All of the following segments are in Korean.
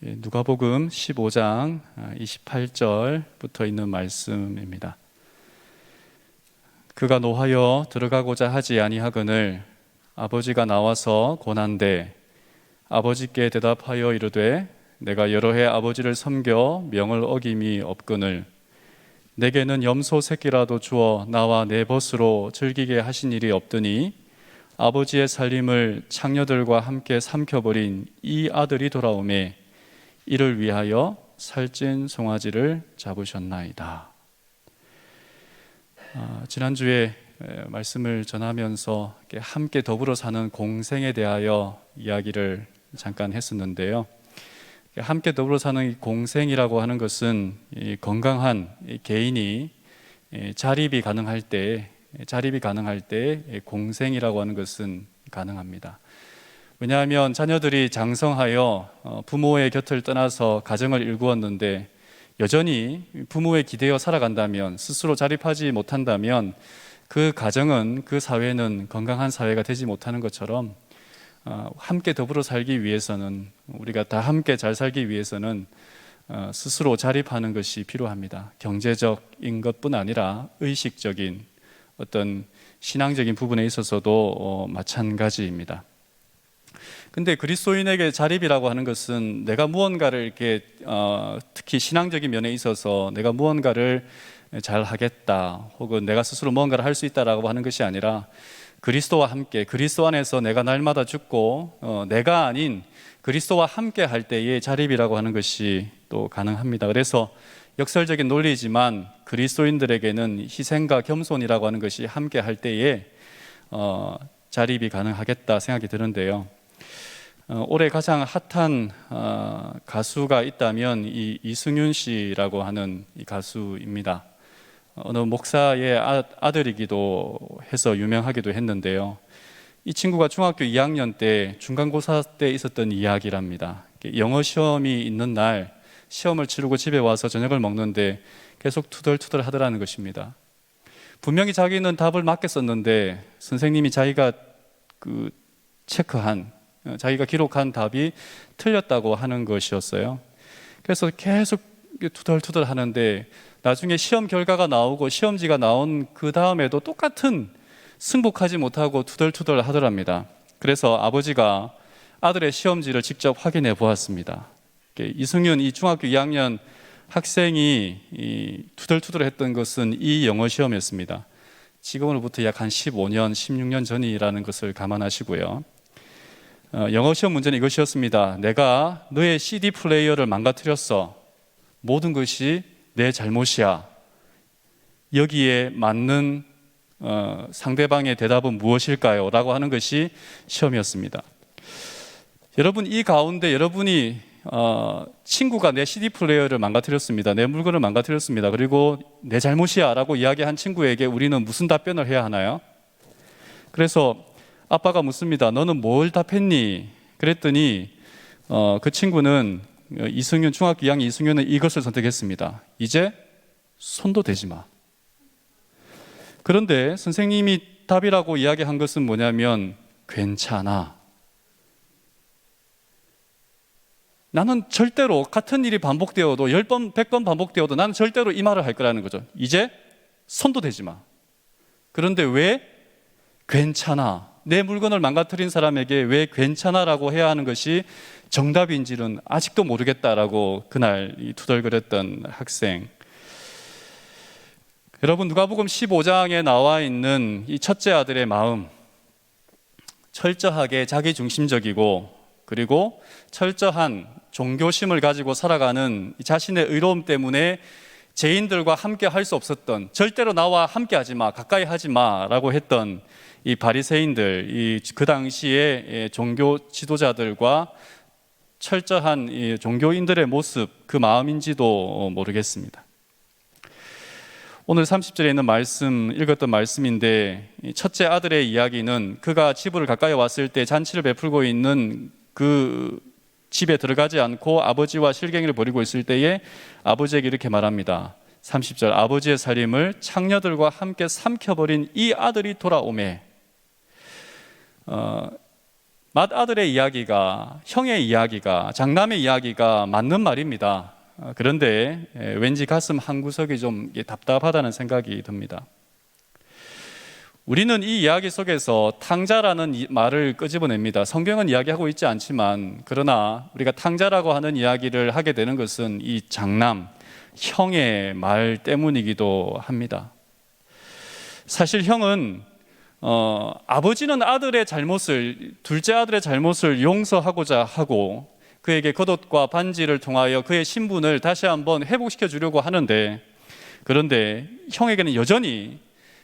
누가복음 15장 28절부터 있는 말씀입니다. 그가 노하여 들어가고자 하지 아니하거늘 아버지가 나와서 권한대 아버지께 대답하여 이르되 내가 여러 해 아버지를 섬겨 명을 어김이 없거늘 내게는 염소 새끼라도 주어 나와 내 벗으로 즐기게 하신 일이 없더니 아버지의 살림을 창녀들과 함께 삼켜버린 이 아들이 돌아오매 이를 위하여 살찐 송아지를 잡으셨나이다. 지난주에 말씀을 전하면서 함께 더불어 사는 공생에 대하여 이야기를 잠깐 했었는데요. 함께 더불어 사는 이 공생이라고 하는 것은 이 건강한 개인이 자립이 가능할 때 공생이라고 하는 것은 가능합니다. 왜냐하면 자녀들이 장성하여 부모의 곁을 떠나서 가정을 일구었는데 여전히 부모에 기대어 살아간다면, 스스로 자립하지 못한다면 그 가정은, 그 사회는 건강한 사회가 되지 못하는 것처럼 함께 더불어 살기 위해서는, 우리가 다 함께 잘 살기 위해서는 스스로 자립하는 것이 필요합니다. 경제적인 것뿐 아니라 의식적인 어떤 신앙적인 부분에 있어서도 마찬가지입니다. 근데 그리스도인에게 자립이라고 하는 것은 내가 무언가를 이렇게 특히 신앙적인 면에 있어서 내가 무언가를 잘 하겠다, 혹은 내가 스스로 무언가를 할 수 있다라고 하는 것이 아니라 그리스도와 함께, 그리스도 안에서 내가 날마다 죽고 내가 아닌 그리스도와 함께 할 때의 자립이라고 하는 것이 또 가능합니다. 그래서 역설적인 논리지만 그리스도인들에게는 희생과 겸손이라고 하는 것이 함께 할 때에 자립이 가능하겠다 생각이 드는데요. 올해 가장 핫한 가수가 있다면 이 이승윤 씨라고 하는 이 가수입니다. 어느 목사의 아들이기도 해서 유명하기도 했는데요. 이 친구가 중학교 2학년 때 중간고사 때 있었던 이야기랍니다. 영어 시험이 있는 날 시험을 치르고 집에 와서 저녁을 먹는데 계속 투덜투덜 하더라는 것입니다. 분명히 자기는 답을 맞게 썼는데 선생님이 자기가 자기가 기록한 답이 틀렸다고 하는 것이었어요. 그래서 계속 투덜투덜 하는데 나중에 시험 결과가 나오고 시험지가 나온 그 다음에도 똑같은, 승복하지 못하고 투덜투덜 하더랍니다. 그래서 아버지가 아들의 시험지를 직접 확인해 보았습니다. 이승윤, 이 중학교 2학년 학생이 투덜투덜 했던 것은 이 영어 시험이었습니다. 지금으로부터 약 한 15년, 16년 전이라는 것을 감안하시고요. 영어 시험 문제는 이것이었습니다. 내가 너의 CD 플레이어를 망가뜨렸어. 모든 것이 내 잘못이야. 여기에 맞는 상대방의 대답은 무엇일까요? 라고 하는 것이 시험이었습니다. 여러분, 이 가운데 여러분이 친구가 내 CD 플레이어를 망가뜨렸습니다. 내 물건을 망가뜨렸습니다. 그리고 내 잘못이야 라고 이야기한 친구에게 우리는 무슨 답변을 해야 하나요? 그래서 아빠가 묻습니다. 너는 뭘 답했니? 그랬더니 그 친구는, 이승윤, 중학교 2학년 이승윤은 이것을 선택했습니다. 이제 손도 대지 마. 그런데 선생님이 답이라고 이야기한 것은 뭐냐면 괜찮아. 나는 절대로 같은 일이 반복되어도 10번, 100번 반복되어도 나는 절대로 이 말을 할 거라는 거죠. 이제 손도 대지 마. 그런데 왜 괜찮아? 내 물건을 망가뜨린 사람에게 왜 괜찮아라고 해야 하는 것이 정답인지는 아직도 모르겠다라고 그날 투덜거렸던 학생. 여러분, 누가복음 15장에 나와 있는 이 첫째 아들의 마음, 철저하게 자기중심적이고 그리고 철저한 종교심을 가지고 살아가는 자신의 의로움 때문에 죄인들과 함께 할 수 없었던, 절대로 나와 함께 하지 마, 가까이 하지 마라고 했던 이 바리새인들, 그 당시에 종교 지도자들과 철저한 이 종교인들의 모습, 그 마음인지도 모르겠습니다. 오늘 30절에 있는 말씀, 읽었던 말씀인데, 첫째 아들의 이야기는 그가 집을 가까이 왔을 때 잔치를 베풀고 있는 그 집에 들어가지 않고 아버지와 실갱이를 벌이고 있을 때에 아버지에게 이렇게 말합니다. 30절, 아버지의 살림을 창녀들과 함께 삼켜버린 이 아들이 돌아오매. 맏아들의 이야기가, 형의 이야기가, 장남의 이야기가 맞는 말입니다. 그런데 왠지 가슴 한구석이 좀 답답하다는 생각이 듭니다. 우리는 이 이야기 속에서 탕자라는 말을 끄집어냅니다. 성경은 이야기하고 있지 않지만, 그러나 우리가 탕자라고 하는 이야기를 하게 되는 것은 이 장남, 형의 말 때문이기도 합니다. 사실 형은 아버지는 아들의 잘못을, 둘째 아들의 잘못을 용서하고자 하고 그에게 겉옷과 반지를 통하여 그의 신분을 다시 한번 회복시켜 주려고 하는데, 그런데 형에게는 여전히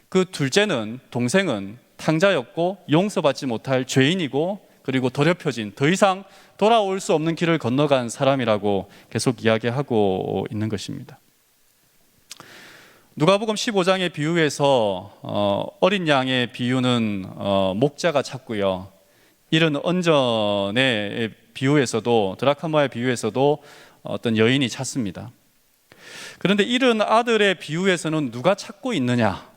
그 둘째는, 동생은 탕자였고 용서받지 못할 죄인이고, 그리고 더럽혀진, 더 이상 돌아올 수 없는 길을 건너간 사람이라고 계속 이야기하고 있는 것입니다. 누가복음 15장의 비유에서 어린 양의 비유는 목자가 찾고요, 이른 언전의 비유에서도, 드라카마의 비유에서도 어떤 여인이 찾습니다. 그런데 이른 아들의 비유에서는 누가 찾고 있느냐?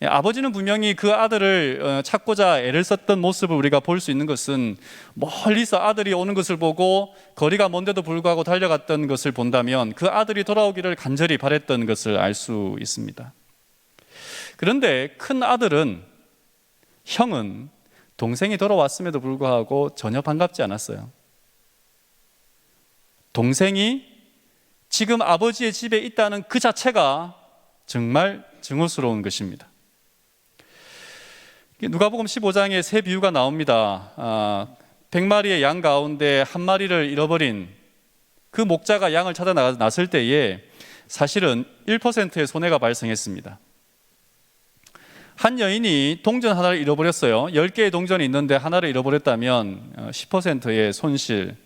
아버지는 분명히 그 아들을 찾고자 애를 썼던 모습을 우리가 볼 수 있는 것은, 멀리서 아들이 오는 것을 보고 거리가 먼데도 불구하고 달려갔던 것을 본다면 그 아들이 돌아오기를 간절히 바랬던 것을 알 수 있습니다. 그런데 큰 아들은, 형은 동생이 돌아왔음에도 불구하고 전혀 반갑지 않았어요. 동생이 지금 아버지의 집에 있다는 그 자체가 정말 증오스러운 것입니다. 누가복음 15장에 세 비유가 나옵니다. 100마리의 양 가운데 한 마리를 잃어버린 그 목자가 양을 찾아 나섰을 때에 사실은 1%의 손해가 발생했습니다. 한 여인이 동전 하나를 잃어버렸어요. 10개의 동전이 있는데 하나를 잃어버렸다면 10%의 손실,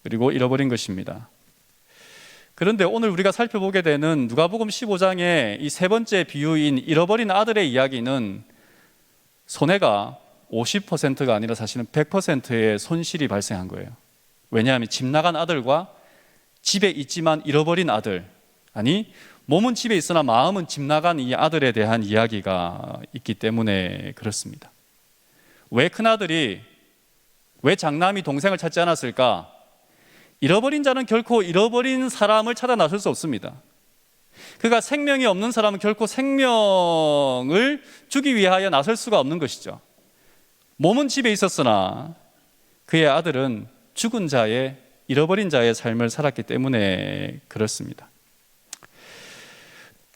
그리고 잃어버린 것입니다. 그런데 오늘 우리가 살펴보게 되는 누가복음 15장의 이 세 번째 비유인 잃어버린 아들의 이야기는 손해가 50%가 아니라 사실은 100%의 손실이 발생한 거예요. 왜냐하면 집 나간 아들과 집에 있지만 잃어버린 아들, 아니 몸은 집에 있으나 마음은 집 나간 이 아들에 대한 이야기가 있기 때문에 그렇습니다. 왜 큰아들이, 왜 장남이 동생을 찾지 않았을까? 잃어버린 자는 결코 잃어버린 사람을 찾아 나설 수 없습니다. 그가 생명이 없는 사람은 결코 생명을 주기 위하여 나설 수가 없는 것이죠. 몸은 집에 있었으나 그의 아들은 죽은 자의, 잃어버린 자의 삶을 살았기 때문에 그렇습니다.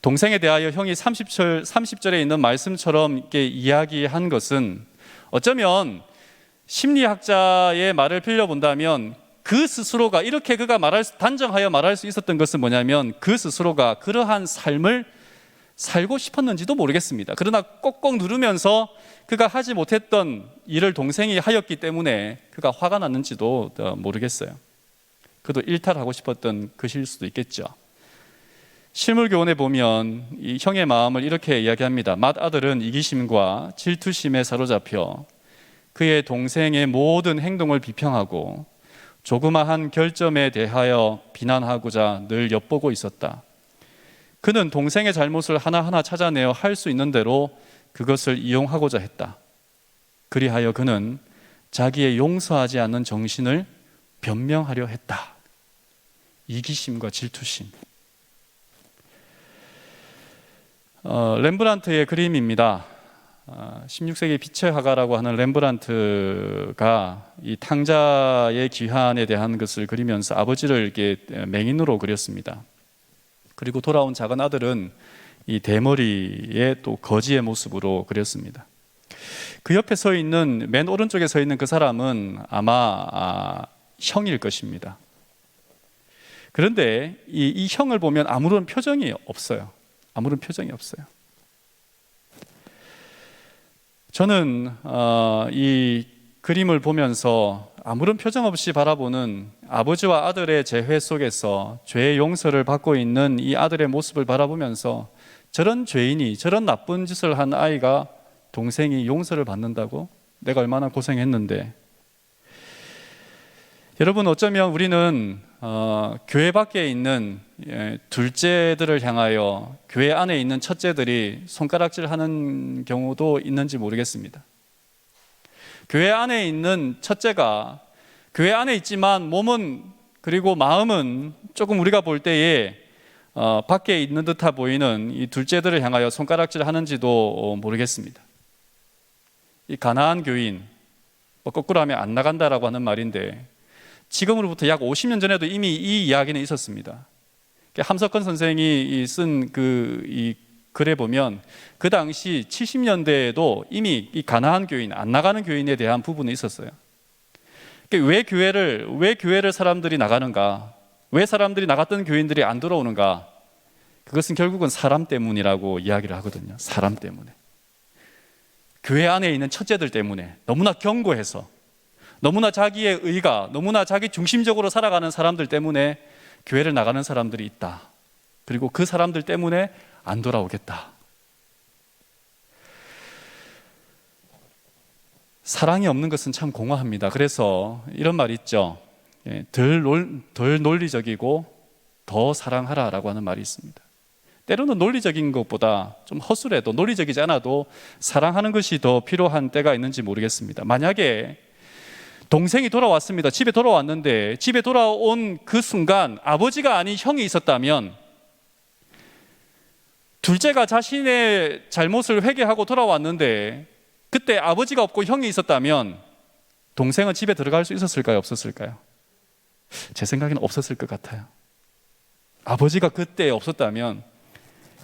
동생에 대하여 형이 30절에 있는 말씀처럼 이렇게 이야기한 것은, 어쩌면 심리학자의 말을 빌려본다면 그 스스로가, 이렇게 그가 단정하여 말할 수 있었던 것은 뭐냐면, 그 스스로가 그러한 삶을 살고 싶었는지도 모르겠습니다. 그러나 꼭꼭 누르면서 그가 하지 못했던 일을 동생이 하였기 때문에 그가 화가 났는지도 모르겠어요. 그도 일탈하고 싶었던 것일 수도 있겠죠. 실물교훈에 보면 이 형의 마음을 이렇게 이야기합니다. 맏아들은 이기심과 질투심에 사로잡혀 그의 동생의 모든 행동을 비평하고 조그마한 결점에 대하여 비난하고자 늘 엿보고 있었다. 그는 동생의 잘못을 하나하나 찾아내어 할 수 있는 대로 그것을 이용하고자 했다. 그리하여 그는 자기의 용서하지 않는 정신을 변명하려 했다. 이기심과 질투심. 렘브란트의 그림입니다. 16세기 빛의 화가라고 하는 렘브란트가 이 탕자의 귀환에 대한 것을 그리면서 아버지를 이렇게 맹인으로 그렸습니다. 그리고 돌아온 작은 아들은 이 대머리의 또 거지의 모습으로 그렸습니다. 그 옆에 서 있는, 맨 오른쪽에 서 있는 그 사람은 아마 형일 것입니다. 그런데 이 형을 보면 아무런 표정이 없어요. 아무런 표정이 없어요. 저는 이 그림을 보면서 아무런 표정 없이 바라보는 아버지와 아들의 재회 속에서 죄의 용서를 받고 있는 이 아들의 모습을 바라보면서, 저런 죄인이, 저런 나쁜 짓을 한 아이가, 동생이 용서를 받는다고? 내가 얼마나 고생했는데. 여러분, 어쩌면 우리는 교회 밖에 있는 둘째들을 향하여 교회 안에 있는 첫째들이 손가락질하는 경우도 있는지 모르겠습니다. 교회 안에 있는 첫째가 교회 안에 있지만 몸은 그리고 마음은 조금 우리가 볼 때에 밖에 있는 듯해 보이는 이 둘째들을 향하여 손가락질 하는지도 모르겠습니다. 이 가나안 교인, 거꾸로 하면 안 나간다라고 하는 말인데 지금으로부터 약 50년 전에도 이미 이 이야기는 있었습니다. 함석헌 선생이 쓴 이 글에 보면 그 당시 70년대에도 이미 이 가나안 교인, 안 나가는 교인에 대한 부분이 있었어요. 왜 교회를 사람들이 나가는가? 왜 사람들이 나갔던 교인들이 안 들어오는가? 그것은 결국은 사람 때문이라고 이야기를 하거든요. 사람 때문에. 교회 안에 있는 첫째들 때문에 너무나 견고해서, 너무나 자기의 의가, 너무나 자기 중심적으로 살아가는 사람들 때문에 교회를 나가는 사람들이 있다. 그리고 그 사람들 때문에 안 돌아오겠다. 사랑이 없는 것은 참 공허합니다. 그래서 이런 말이 있죠. 덜 논리적이고 더 사랑하라라고 하는 말이 있습니다. 때로는 논리적인 것보다 좀 허술해도, 논리적이지 않아도 사랑하는 것이 더 필요한 때가 있는지 모르겠습니다. 만약에 동생이 돌아왔습니다. 집에 돌아왔는데 집에 돌아온 그 순간 아버지가 아닌 형이 있었다면, 둘째가 자신의 잘못을 회개하고 돌아왔는데 그때 아버지가 없고 형이 있었다면 동생은 집에 들어갈 수 있었을까요? 없었을까요? 제 생각에는 없었을 것 같아요. 아버지가 그때 없었다면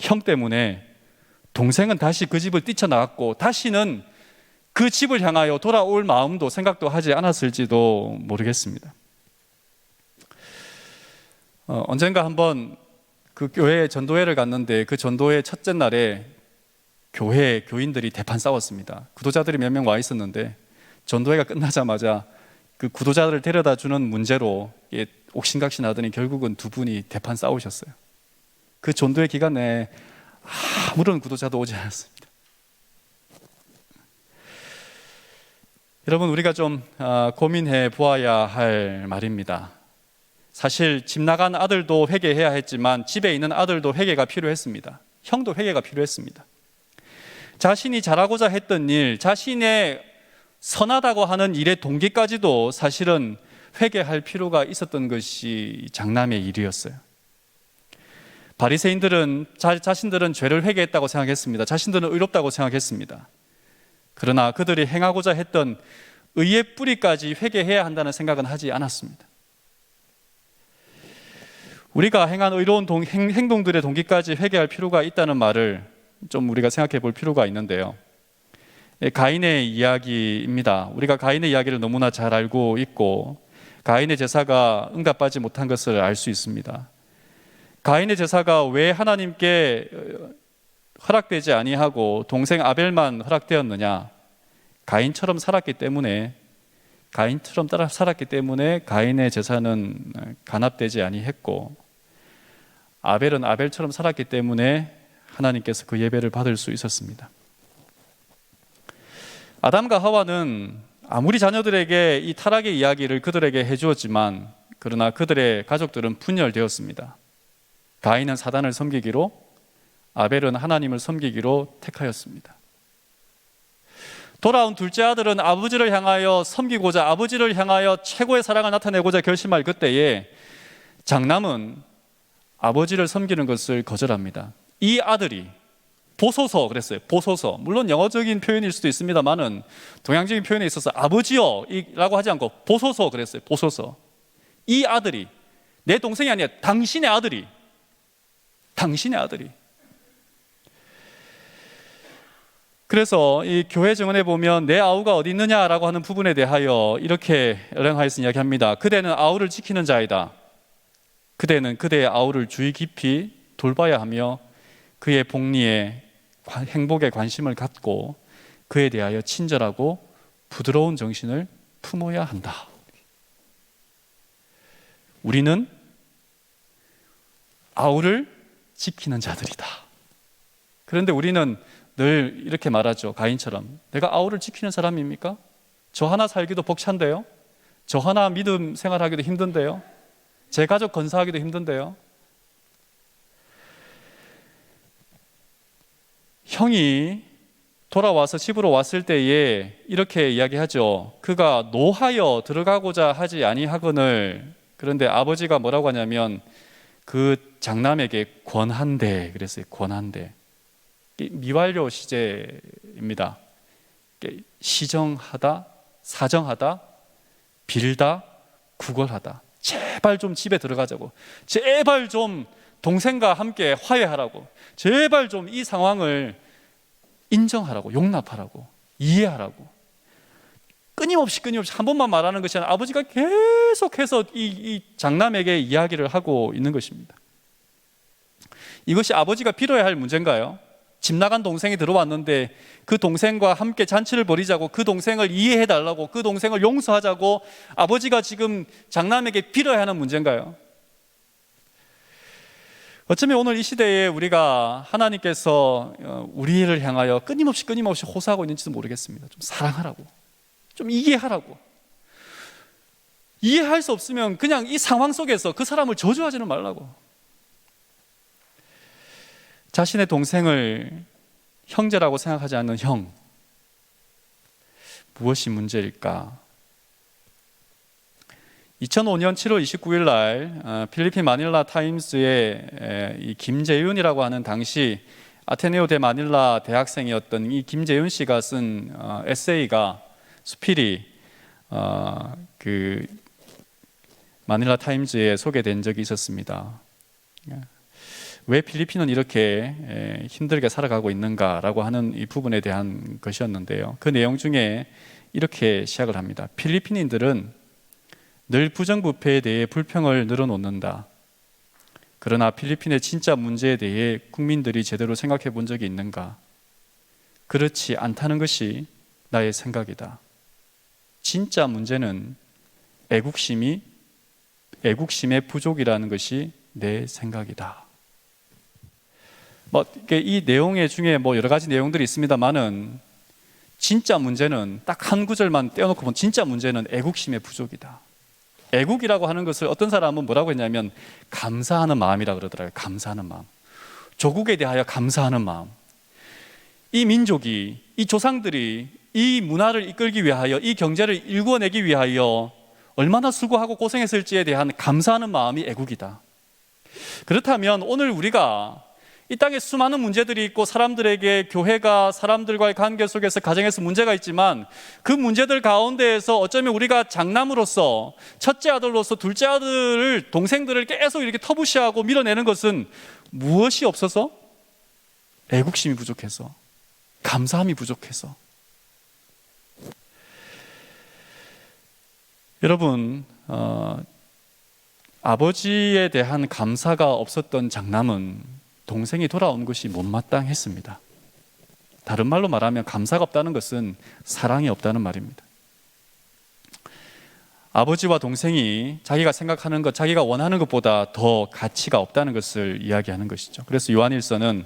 형 때문에 동생은 다시 그 집을 뛰쳐나갔고 다시는 그 집을 향하여 돌아올 마음도 생각도 하지 않았을지도 모르겠습니다. 언젠가 한번 그 교회에 전도회를 갔는데 그 전도회 첫째 날에 교회 교인들이 대판 싸웠습니다. 구도자들이 몇 명 와 있었는데 전도회가 끝나자마자 그 구도자들을 데려다 주는 문제로 옥신각신하더니 결국은 두 분이 대판 싸우셨어요. 그 전도회 기간 내에 아무런 구도자도 오지 않았습니다. 여러분, 우리가 좀 고민해 보아야 할 말입니다. 사실 집 나간 아들도 회개해야 했지만 집에 있는 아들도 회개가 필요했습니다. 형도 회개가 필요했습니다. 자신이 잘하고자 했던 일, 자신의 선하다고 하는 일의 동기까지도 사실은 회개할 필요가 있었던 것이 장남의 일이었어요. 바리새인들은 자신들은 죄를 회개했다고 생각했습니다. 자신들은 의롭다고 생각했습니다. 그러나 그들이 행하고자 했던 의의 뿌리까지 회개해야 한다는 생각은 하지 않았습니다. 우리가 행한 의로운 행동들의 동기까지 회개할 필요가 있다는 말을 좀 우리가 생각해 볼 필요가 있는데요. 가인의 이야기입니다. 우리가 가인의 이야기를 너무나 잘 알고 있고 가인의 제사가 응답받지 못한 것을 알 수 있습니다. 가인의 제사가 왜 하나님께 허락되지 아니하고 동생 아벨만 허락되었느냐? 가인처럼 살았기 때문에 가인의 제사는 간합되지 아니했고, 아벨은 아벨처럼 살았기 때문에 하나님께서 그 예배를 받을 수 있었습니다. 아담과 하와는 아무리 자녀들에게 이 타락의 이야기를 그들에게 해주었지만 그러나 그들의 가족들은 분열되었습니다. 가인은 사단을 섬기기로, 아벨은 하나님을 섬기기로 택하였습니다. 돌아온 둘째 아들은 아버지를 향하여 섬기고자, 아버지를 향하여 최고의 사랑을 나타내고자 결심할 그때에 장남은 아버지를 섬기는 것을 거절합니다. 이 아들이 보소서 그랬어요. 보소서. 물론 영어적인 표현일 수도 있습니다만은 동양적인 표현에 있어서 아버지요 라고 하지 않고 보소서 그랬어요. 보소서. 이 아들이, 내 동생이 아니라 당신의 아들이, 그래서 이 교회 증언에 보면 내 아우가 어디 있느냐라고 하는 부분에 대하여 이렇게 엘렌 화이트는 이야기합니다. 그대는 아우를 지키는 자이다. 그대는 그대의 아우를 주의 깊이 돌봐야 하며 그의 복리에, 행복에 관심을 갖고 그에 대하여 친절하고 부드러운 정신을 품어야 한다. 우리는 아우를 지키는 자들이다. 그런데 우리는 늘 이렇게 말하죠. 가인처럼. 내가 아우를 지키는 사람입니까? 저 하나 살기도 벅찬데요? 저 하나 믿음 생활하기도 힘든데요? 제 가족 건사하기도 힘든데요? 형이 돌아와서 집으로 왔을 때에 이렇게 이야기하죠. 그가 노하여 들어가고자 하지 아니하거늘. 그런데 아버지가 뭐라고 하냐면 그 장남에게 권한대 그랬어요. 권한대. 미완료 시제입니다. 시정하다, 사정하다, 빌다, 구걸하다. 제발 좀 집에 들어가자고. 제발 좀 동생과 함께 화해하라고. 제발 좀 이 상황을 인정하라고, 용납하라고, 이해하라고. 끊임없이 한 번만 말하는 것이 아니라 아버지가 계속해서 이 장남에게 이야기를 하고 있는 것입니다. 이것이 아버지가 빌어야 할 문제인가요? 집 나간 동생이 들어왔는데 그 동생과 함께 잔치를 벌이자고, 그 동생을 이해해달라고, 그 동생을 용서하자고 아버지가 지금 장남에게 빌어야 하는 문제인가요? 어쩌면 오늘 이 시대에 우리가 하나님께서 우리를 향하여 끊임없이 호소하고 있는지도 모르겠습니다. 좀 사랑하라고, 좀 이해하라고. 이해할 수 없으면 그냥 이 상황 속에서 그 사람을 저주하지는 말라고. 자신의 동생을 형제라고 생각하지 않는 형, 무엇이 문제일까? 2005년 7월 29일 날 필리핀 마닐라 타임스에 이 김재윤이라고 하는 당시 아테네오 대 마닐라 대학생이었던 이 김재윤 씨가 쓴 에세이가 수필이 그 마닐라 타임즈에 소개된 적이 있었습니다. 왜 필리핀은 이렇게 힘들게 살아가고 있는가라고 하는 이 부분에 대한 것이었는데요. 그 내용 중에 이렇게 시작을 합니다. 필리핀인들은 늘 부정부패에 대해 불평을 늘어놓는다. 그러나 필리핀의 진짜 문제에 대해 국민들이 제대로 생각해 본 적이 있는가? 그렇지 않다는 것이 나의 생각이다. 진짜 문제는 애국심의 부족이라는 것이 내 생각이다. 이 내용 중에 여러 가지 내용들이 있습니다만은 진짜 문제는 딱 한 구절만 떼어놓고 보면 진짜 문제는 애국심의 부족이다. 애국이라고 하는 것을 어떤 사람은 뭐라고 했냐면 감사하는 마음이라고 그러더라고요. 감사하는 마음. 조국에 대하여 감사하는 마음. 이 민족이, 이 조상들이 이 문화를 이끌기 위하여, 이 경제를 일궈내기 위하여 얼마나 수고하고 고생했을지에 대한 감사하는 마음이 애국이다. 그렇다면 오늘 우리가 이 땅에 수많은 문제들이 있고 사람들에게 교회가 사람들과의 관계 속에서 가정에서 문제가 있지만 그 문제들 가운데에서 어쩌면 우리가 장남으로서 첫째 아들로서 둘째 아들을 동생들을 계속 이렇게 터부시하고 밀어내는 것은 무엇이 없어서? 애국심이 부족해서, 감사함이 부족해서. 여러분, 아버지에 대한 감사가 없었던 장남은 동생이 돌아온 것이 못마땅했습니다. 다른 말로 말하면 감사가 없다는 것은 사랑이 없다는 말입니다. 아버지와 동생이 자기가 생각하는 것, 자기가 원하는 것보다 더 가치가 없다는 것을 이야기하는 것이죠. 그래서 요한일서는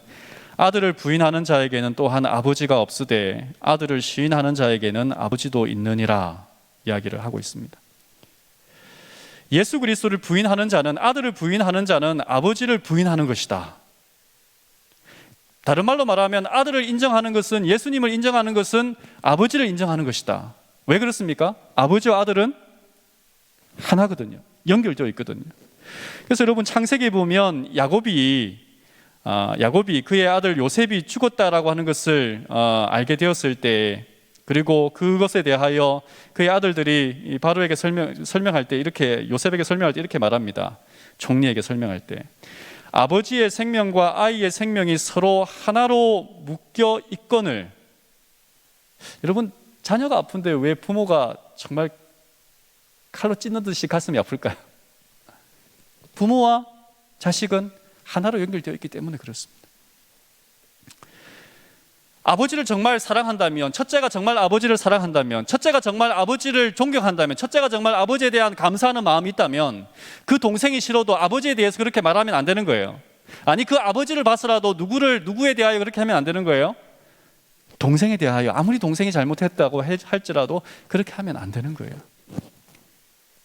아들을 부인하는 자에게는 또한 아버지가 없으되 아들을 시인하는 자에게는 아버지도 있느니라 이야기를 하고 있습니다. 예수 그리스도를 부인하는 자는, 아들을 부인하는 자는 아버지를 부인하는 것이다. 다른 말로 말하면 아들을 인정하는 것은, 예수님을 인정하는 것은 아버지를 인정하는 것이다. 왜 그렇습니까? 아버지와 아들은 하나거든요. 연결되어 있거든요. 그래서 여러분 창세기에 보면 야곱이 그의 아들 요셉이 죽었다라고 하는 것을 알게 되었을 때, 그리고 그것에 대하여 그의 아들들이 바로에게 설명할 때 이렇게, 요셉에게 설명할 때 이렇게 말합니다. 총리에게 설명할 때, 아버지의 생명과 아이의 생명이 서로 하나로 묶여 있거늘. 여러분, 자녀가 아픈데 왜 부모가 정말 칼로 찢는 듯이 가슴이 아플까요? 부모와 자식은 하나로 연결되어 있기 때문에 그렇습니다. 아버지를 정말 사랑한다면, 첫째가 정말 아버지를 사랑한다면, 첫째가 정말 아버지를 존경한다면, 첫째가 정말 아버지에 대한 감사하는 마음이 있다면 그 동생이 싫어도 아버지에 대해서 그렇게 말하면 안 되는 거예요. 아니, 그 아버지를 봐서라도 누구에 대하여 그렇게 하면 안 되는 거예요. 동생에 대하여, 아무리 동생이 잘못했다고 할지라도 그렇게 하면 안 되는 거예요.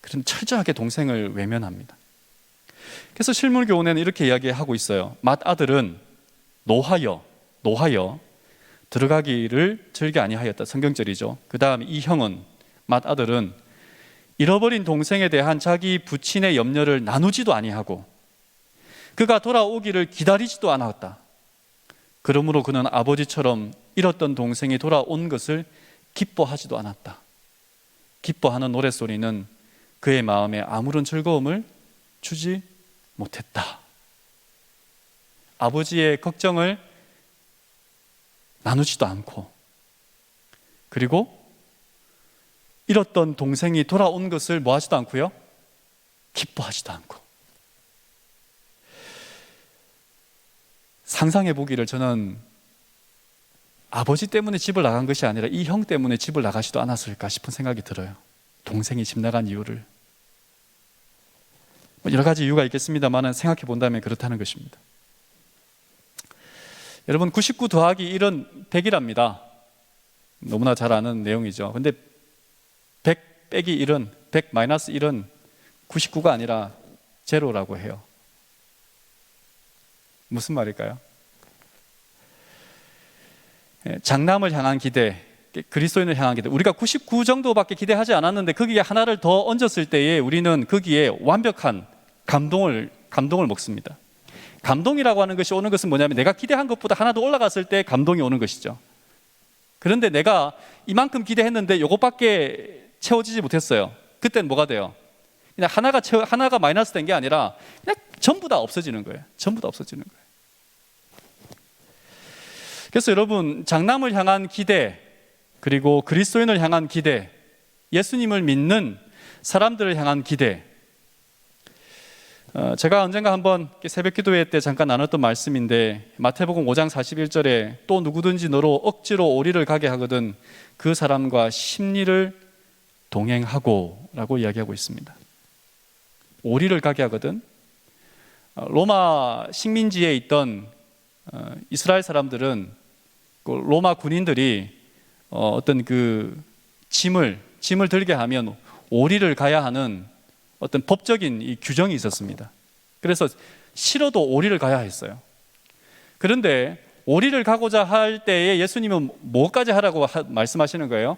그럼 철저하게 동생을 외면합니다. 그래서 실물교훈에는 이렇게 이야기하고 있어요. 맏아들은 노하여 들어가기를 즐겨 아니하였다. 성경절이죠. 그 다음 이 형은, 맏아들은 잃어버린 동생에 대한 자기 부친의 염려를 나누지도 아니하고 그가 돌아오기를 기다리지도 않았다. 그러므로 그는 아버지처럼 잃었던 동생이 돌아온 것을 기뻐하지도 않았다. 기뻐하는 노랫소리는 그의 마음에 아무런 즐거움을 주지 못했다. 아버지의 걱정을 나누지도 않고, 그리고 잃었던 동생이 돌아온 것을 뭐 하지도 않고요? 기뻐하지도 않고. 상상해 보기를 저는 아버지 때문에 집을 나간 것이 아니라 이 형 때문에 집을 나가지도 않았을까 싶은 생각이 들어요. 동생이 집 나간 이유를. 여러 가지 이유가 있겠습니다만 생각해 본다면 그렇다는 것입니다. 여러분, 99 더하기 1은 100이랍니다. 너무나 잘 아는 내용이죠. 근데 100 빼기 1은, 100 마이너스 1은 99가 아니라 제로라고 해요. 무슨 말일까요? 장남을 향한 기대, 그리스도인을 향한 기대. 우리가 99 정도밖에 기대하지 않았는데 거기에 하나를 더 얹었을 때에 우리는 거기에 완벽한 감동을 먹습니다. 감동이라고 하는 것이 오는 것은 뭐냐면 내가 기대한 것보다 하나 더 올라갔을 때 감동이 오는 것이죠. 그런데 내가 이만큼 기대했는데 이것밖에 채워지지 못했어요. 그때는 뭐가 돼요? 그냥 하나가 마이너스 된 게 아니라 그냥 전부 다 없어지는 거예요. 전부 다 없어지는 거예요. 그래서 여러분, 장남을 향한 기대, 그리고 그리스도인을 향한 기대, 예수님을 믿는 사람들을 향한 기대, 제가 언젠가 한번 새벽 기도회 때 잠깐 나눴던 말씀인데, 마태복음 5장 41절에 또 누구든지 너로 억지로 오리를 가게 하거든 그 사람과 십리를 동행하고 라고 이야기하고 있습니다. 오리를 가게 하거든. 로마 식민지에 있던 이스라엘 사람들은, 로마 군인들이 어떤 그 짐을 들게 하면 오리를 가야 하는 어떤 법적인 이 규정이 있었습니다. 그래서 싫어도 오리를 가야 했어요. 그런데 오리를 가고자 할 때에 예수님은 뭐까지 하라고 말씀하시는 거예요?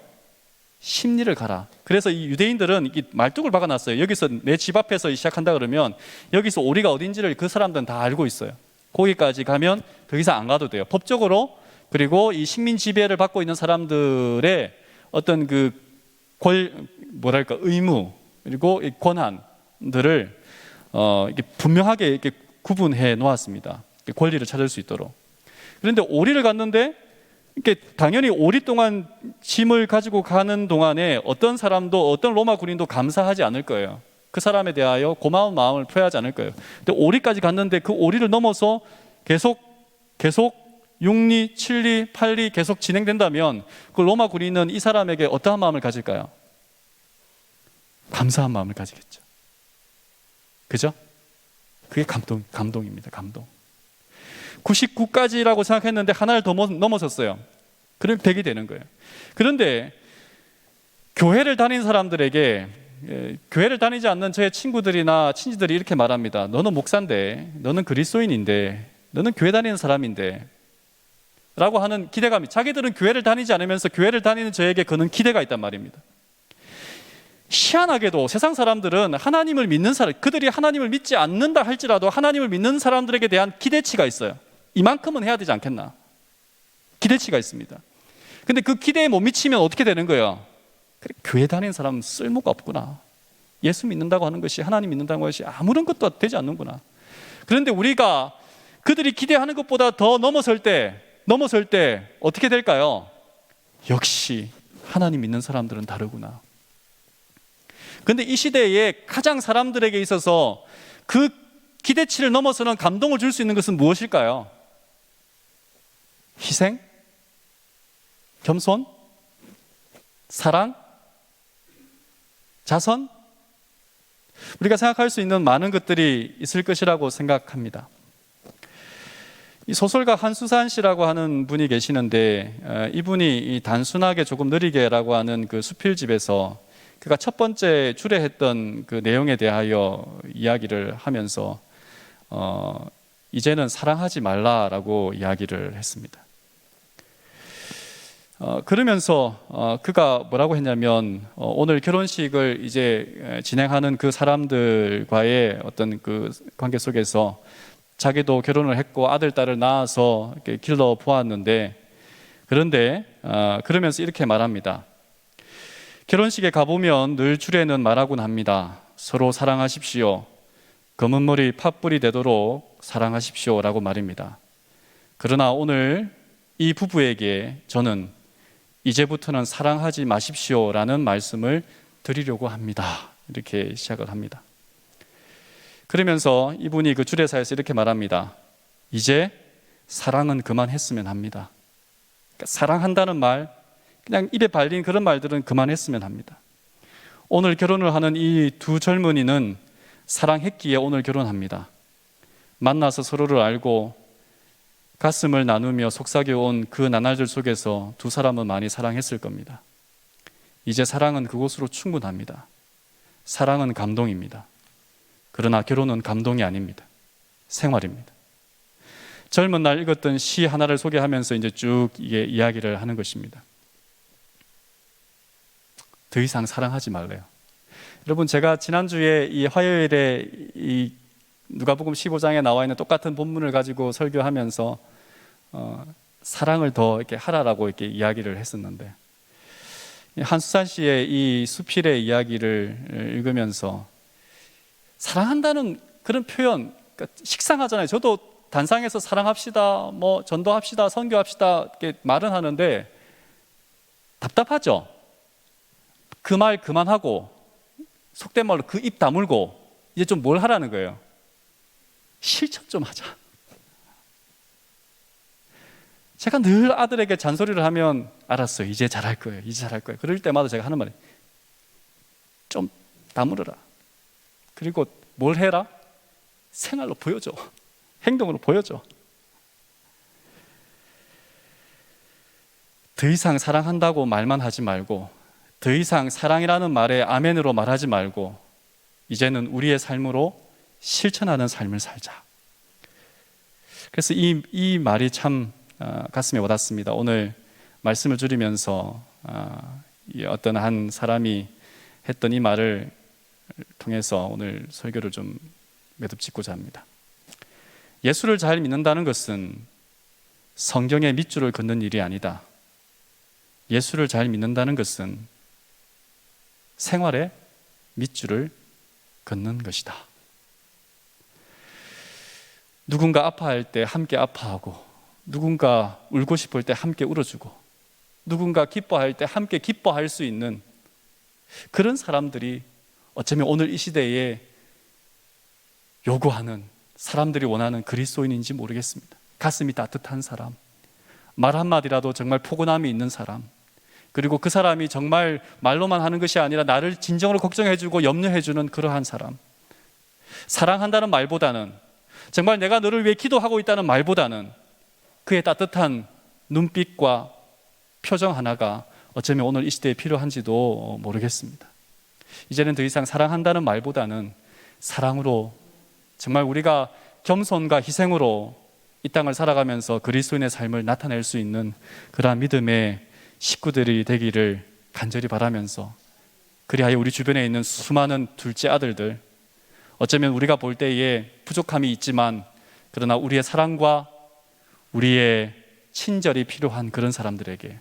십리를 가라. 그래서 이 유대인들은 이 말뚝을 박아놨어요. 여기서 내 집 앞에서 시작한다 그러면 여기서 오리가 어딘지를 그 사람들은 다 알고 있어요. 거기까지 가면 더 이상 안 가도 돼요. 법적으로. 그리고 이 식민 지배를 받고 있는 사람들의 어떤 그 의무, 그리고 이 권한들을 이렇게 분명하게 이렇게 구분해 놓았습니다. 권리를 찾을 수 있도록. 그런데 오리를 갔는데 이렇게 당연히 오리 동안 짐을 가지고 가는 동안에 어떤 사람도, 어떤 로마 군인도 감사하지 않을 거예요. 그 사람에 대하여 고마운 마음을 표하지 않을 거예요. 근데 오리까지 갔는데 그 오리를 넘어서 계속 6리, 7리, 8리 계속 진행된다면 그 로마 군인은 이 사람에게 어떠한 마음을 가질까요? 감사한 마음을 가지겠죠. 그죠? 그게 감동입니다. 감동. 99까지라고 생각했는데 하나를 더 넘어섰어요. 그럼 100이 되는 거예요. 그런데 교회를 다닌 사람들에게, 교회를 다니지 않는 저의 친구들이나 친지들이 이렇게 말합니다. 너는 목사인데, 너는 그리스도인인데, 너는 교회 다니는 사람인데 라고 하는 기대감이, 자기들은 교회를 다니지 않으면서 교회를 다니는 저에게 그는 기대가 있단 말입니다. 희한하게도 세상 사람들은 하나님을 믿는 사람, 그들이 하나님을 믿지 않는다 할지라도 하나님을 믿는 사람들에게 대한 기대치가 있어요. 이만큼은 해야 되지 않겠나? 기대치가 있습니다. 근데 그 기대에 못 미치면 어떻게 되는 거예요? 그래, 교회 다니는 사람은 쓸모가 없구나. 예수 믿는다고 하는 것이, 하나님 믿는다는 것이 아무런 것도 되지 않는구나. 그런데 우리가 그들이 기대하는 것보다 더 넘어설 때 어떻게 될까요? 역시 하나님 믿는 사람들은 다르구나. 그런데 이 시대에 가장 사람들에게 있어서 그 기대치를 넘어서는 감동을 줄 수 있는 것은 무엇일까요? 희생? 겸손? 사랑? 자선? 우리가 생각할 수 있는 많은 것들이 있을 것이라고 생각합니다. 이 소설가 한수산 씨라고 하는 분이 계시는데, 이분이 이 단순하게 조금 느리게라고 하는 그 수필집에서 그가 첫 번째 주례했던 그 내용에 대하여 이야기를 하면서 이제는 사랑하지 말라라고 이야기를 했습니다. 그러면서 그가 뭐라고 했냐면 오늘 결혼식을 이제 진행하는 그 사람들과의 어떤 그 관계 속에서 자기도 결혼을 했고 아들, 딸을 낳아서 이렇게 길러 보았는데 그런데 그러면서 이렇게 말합니다. 결혼식에 가보면 늘 주례는 말하곤 합니다. 서로 사랑하십시오. 검은 머리 팥불이 되도록 사랑하십시오 라고 말입니다. 그러나 오늘 이 부부에게 저는 이제부터는 사랑하지 마십시오 라는 말씀을 드리려고 합니다. 이렇게 시작을 합니다. 그러면서 이분이 그 주례사에서 이렇게 말합니다. 이제 사랑은 그만했으면 합니다. 그러니까 사랑한다는 말, 그냥 입에 발린 그런 말들은 그만했으면 합니다. 오늘 결혼을 하는 이 두 젊은이는 사랑했기에 오늘 결혼합니다. 만나서 서로를 알고 가슴을 나누며 속삭여온 그 나날들 속에서 두 사람은 많이 사랑했을 겁니다. 이제 사랑은 그곳으로 충분합니다. 사랑은 감동입니다. 그러나 결혼은 감동이 아닙니다. 생활입니다. 젊은 날 읽었던 시 하나를 소개하면서 이제 쭉 이게 이야기를 하는 것입니다. 더 이상 사랑하지 말래요. 여러분, 제가 지난주에 이 화요일에 이 누가복음 15장에 나와 있는 똑같은 본문을 가지고 설교하면서 사랑을 더 이렇게 하라라고 이렇게 이야기를 했었는데, 한수산 씨의 이 수필의 이야기를 읽으면서 사랑한다는 그런 표현, 그러니까 식상하잖아요. 저도 단상에서 사랑합시다, 뭐 전도합시다, 선교합시다 이렇게 말은 하는데 답답하죠. 그 말 그만하고 속된 말로 그 입 다물고 이제 좀 뭘 하라는 거예요? 실천 좀 하자. 제가 늘 아들에게 잔소리를 하면 알았어요. 이제 잘할 거예요. 이제 잘할 거예요. 그럴 때마다 제가 하는 말이 좀 다물어라. 그리고 뭘 해라? 생활로 보여줘. 행동으로 보여줘. 더 이상 사랑한다고 말만 하지 말고, 더 이상 사랑이라는 말에 아멘으로 말하지 말고, 이제는 우리의 삶으로 실천하는 삶을 살자. 그래서 이 말이 참 가슴에 와닿습니다. 오늘 말씀을 줄이면서 어떤 한 사람이 했던 이 말을 통해서 오늘 설교를 좀 매듭짓고자 합니다. 예수를 잘 믿는다는 것은 성경의 밑줄을 긋는 일이 아니다. 예수를 잘 믿는다는 것은 생활의 밑줄을 긋는 것이다. 누군가 아파할 때 함께 아파하고, 누군가 울고 싶을 때 함께 울어주고, 누군가 기뻐할 때 함께 기뻐할 수 있는 그런 사람들이 어쩌면 오늘 이 시대에 요구하는, 사람들이 원하는 그리스도인인지 모르겠습니다. 가슴이 따뜻한 사람, 말 한마디라도 정말 포근함이 있는 사람, 그리고 그 사람이 정말 말로만 하는 것이 아니라 나를 진정으로 걱정해주고 염려해주는 그러한 사람. 사랑한다는 말보다는, 정말 내가 너를 위해 기도하고 있다는 말보다는 그의 따뜻한 눈빛과 표정 하나가 어쩌면 오늘 이 시대에 필요한지도 모르겠습니다. 이제는 더 이상 사랑한다는 말보다는 사랑으로, 정말 우리가 겸손과 희생으로 이 땅을 살아가면서 그리스도인의 삶을 나타낼 수 있는 그러한 믿음의 식구들이 되기를 간절히 바라면서, 그리하여 우리 주변에 있는 수많은 둘째 아들들, 어쩌면 우리가 볼 때에 부족함이 있지만 그러나 우리의 사랑과 우리의 친절이 필요한 그런 사람들에게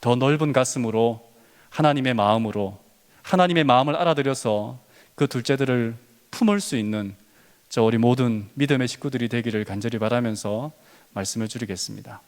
더 넓은 가슴으로, 하나님의 마음으로, 하나님의 마음을 알아들여서 그 둘째들을 품을 수 있는 우리 모든 믿음의 식구들이 되기를 간절히 바라면서 말씀을 줄이겠습니다.